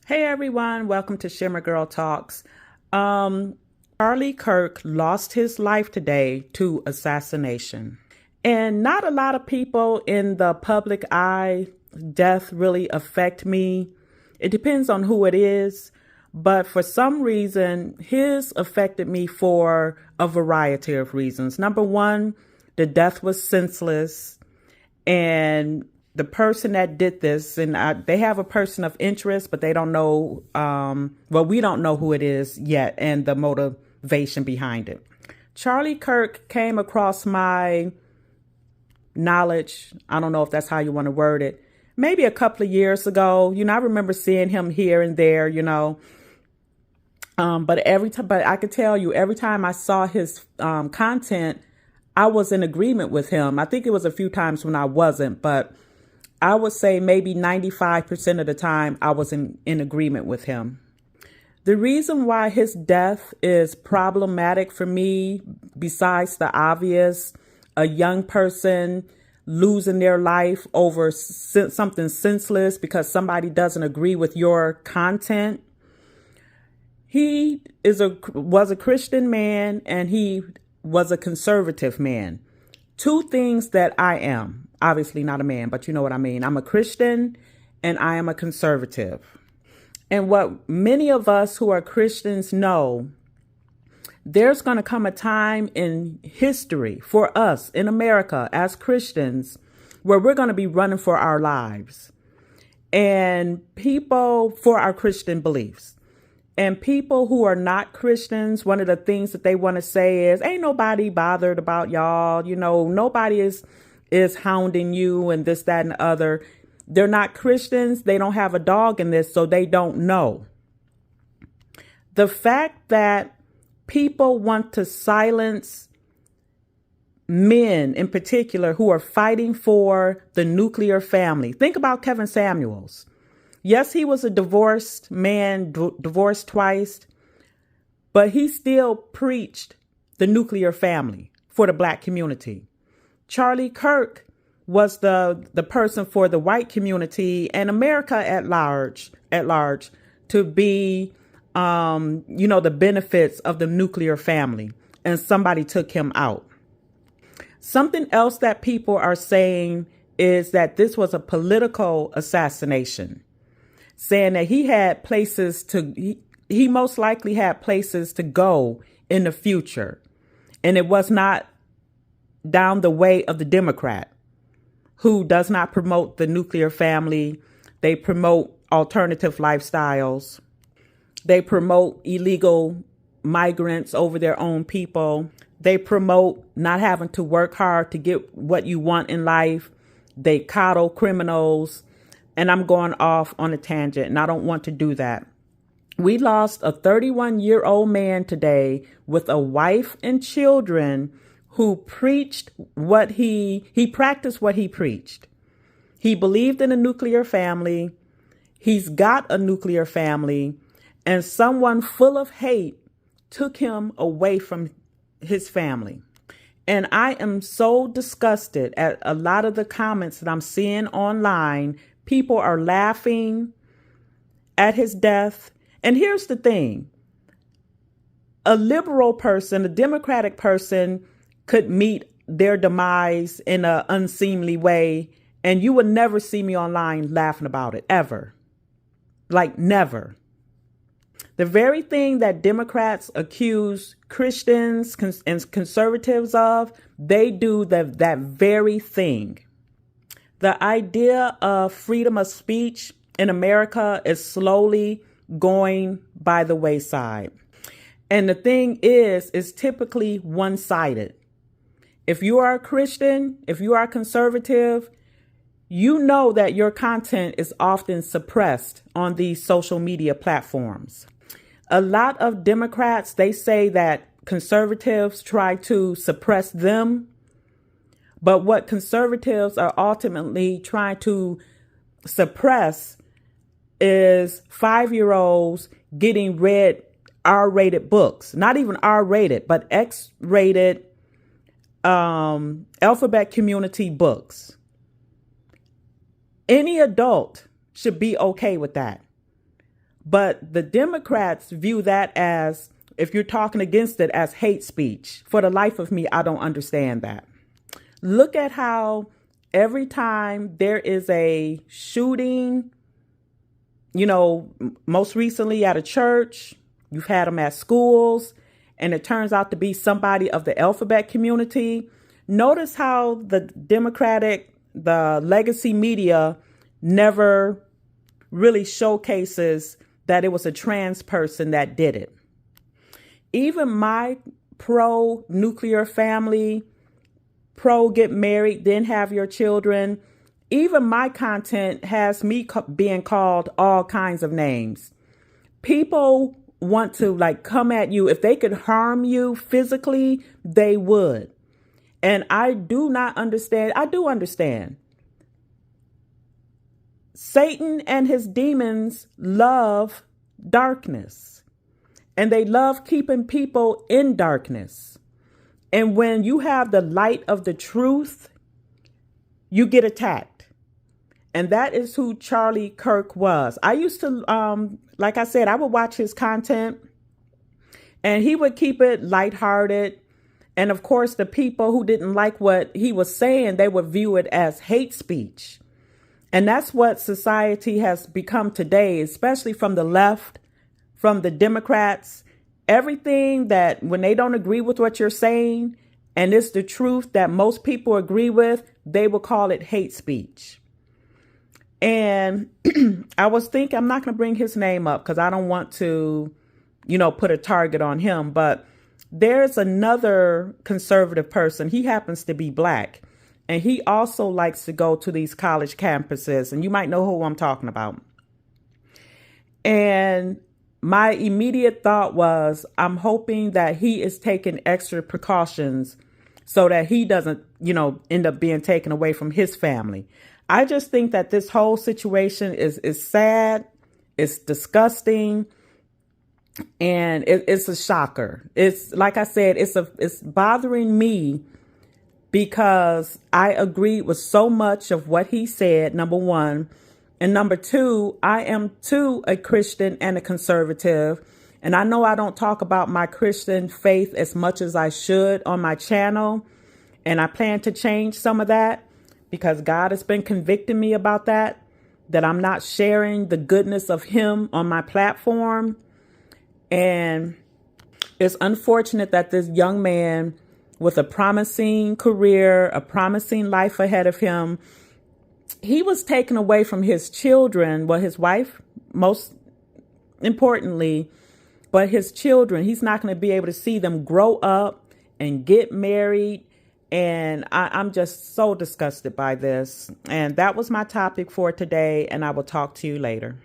Hey everyone, welcome to Shimmer Girl Talks. Charlie Kirk lost his life today to assassination. And not a lot of people in the public eye, death really affect me. It depends on who it is, but for some reason, his affected me for a variety of reasons. Number one, the death was senseless, and the person that did this, and they have a person of interest, but they don't know, we don't know who it is yet and the motivation behind it. Charlie Kirk came across my knowledge. I don't know if that's how you want to word it. Maybe a couple of years ago, I remember seeing him here and there, but I could tell you every time I saw his content, I was in agreement with him. I think it was a few times when I wasn't, but I would say maybe 95% of the time I was in agreement with him. The reason why his death is problematic for me, besides the obvious, a young person losing their life over something senseless because somebody doesn't agree with your content. He was a Christian man, and he was a conservative man. Two things that I am. Obviously not a man, but you know what I mean. I'm a Christian and I am a conservative. And what many of us who are Christians know, there's going to come a time in history for us in America as Christians where we're going to be running for our lives and people for our Christian beliefs. And people who are not Christians, one of the things that they want to say is, ain't nobody bothered about y'all. Nobody is hounding you and this, that, and the other. They're not Christians. They don't have a dog in this, so they don't know. The fact that people want to silence men in particular who are fighting for the nuclear family. Think about Kevin Samuels. Yes, he was a divorced man, divorced twice, but he still preached the nuclear family for the Black community. Charlie Kirk was the person for the white community and America at large to be, the benefits of the nuclear family, and somebody took him out. Something else that people are saying is that this was a political assassination, saying that he most likely had places to go in the future. And it was not down the way of the Democrat, who does not promote the nuclear family. They promote alternative lifestyles. They promote illegal migrants over their own people. They promote not having to work hard to get what you want in life. They coddle criminals. And I'm going off on a tangent, and I don't want to do that. We lost a 31-year-old man today with a wife and children who preached he practiced what he preached. He believed in a nuclear family. He's got a nuclear family, and someone full of hate took him away from his family. And I am so disgusted at a lot of the comments that I'm seeing online. People are laughing at his death. And here's the thing. A liberal person, a Democratic person could meet their demise in an unseemly way, and you would never see me online laughing about it, ever. Like, never. The very thing that Democrats accuse Christians and conservatives of, they do that very thing. The idea of freedom of speech in America is slowly going by the wayside. And the thing is typically one-sided. If you are a Christian, if you are conservative, you know that your content is often suppressed on these social media platforms. A lot of Democrats, they say that conservatives try to suppress them. But what conservatives are ultimately trying to suppress is 5-year-olds getting read R-rated books. Not even R-rated, but X-rated alphabet community books. Any adult should be okay with that. But the Democrats view that as, if you're talking against it, as hate speech. For the life of me, I don't understand that. Look at how every time there is a shooting, most recently at a church, you've had them at schools, and it turns out to be somebody of the alphabet community. Notice how the legacy media never really showcases that it was a trans person that did it. Even my pro-nuclear family, pro-get married, then have your children, even my content has me being called all kinds of names. People want to come at you. If they could harm you physically, they would. And I do not understand. I do understand. Satan and his demons love darkness, and they love keeping people in darkness. And when you have the light of the truth, you get attacked. And that is who Charlie Kirk was. I used to, like I said, I would watch his content, and he would keep it lighthearted. And of course, the people who didn't like what he was saying, they would view it as hate speech. And that's what society has become today, especially from the left, from the Democrats. Everything that when they don't agree with what you're saying, and it's the truth that most people agree with, they will call it hate speech. And I was thinking, I'm not going to bring his name up because I don't want to, put a target on him. But there's another conservative person. He happens to be black. And he also likes to go to these college campuses. And you might know who I'm talking about. And my immediate thought was, I'm hoping that he is taking extra precautions so that he doesn't, end up being taken away from his family. I just think that this whole situation is sad. It's disgusting. And it's a shocker. It's like I said, it's bothering me because I agreed with so much of what he said, number one. And number two, I am too a Christian and a conservative. And I know I don't talk about my Christian faith as much as I should on my channel. And I plan to change some of that because God has been convicting me about that I'm not sharing the goodness of him on my platform. And it's unfortunate that this young man with a promising career, a promising life ahead of him, he was taken away from his children, his wife, most importantly, but his children. He's not going to be able to see them grow up and get married. And I'm just so disgusted by this. And that was my topic for today. And I will talk to you later.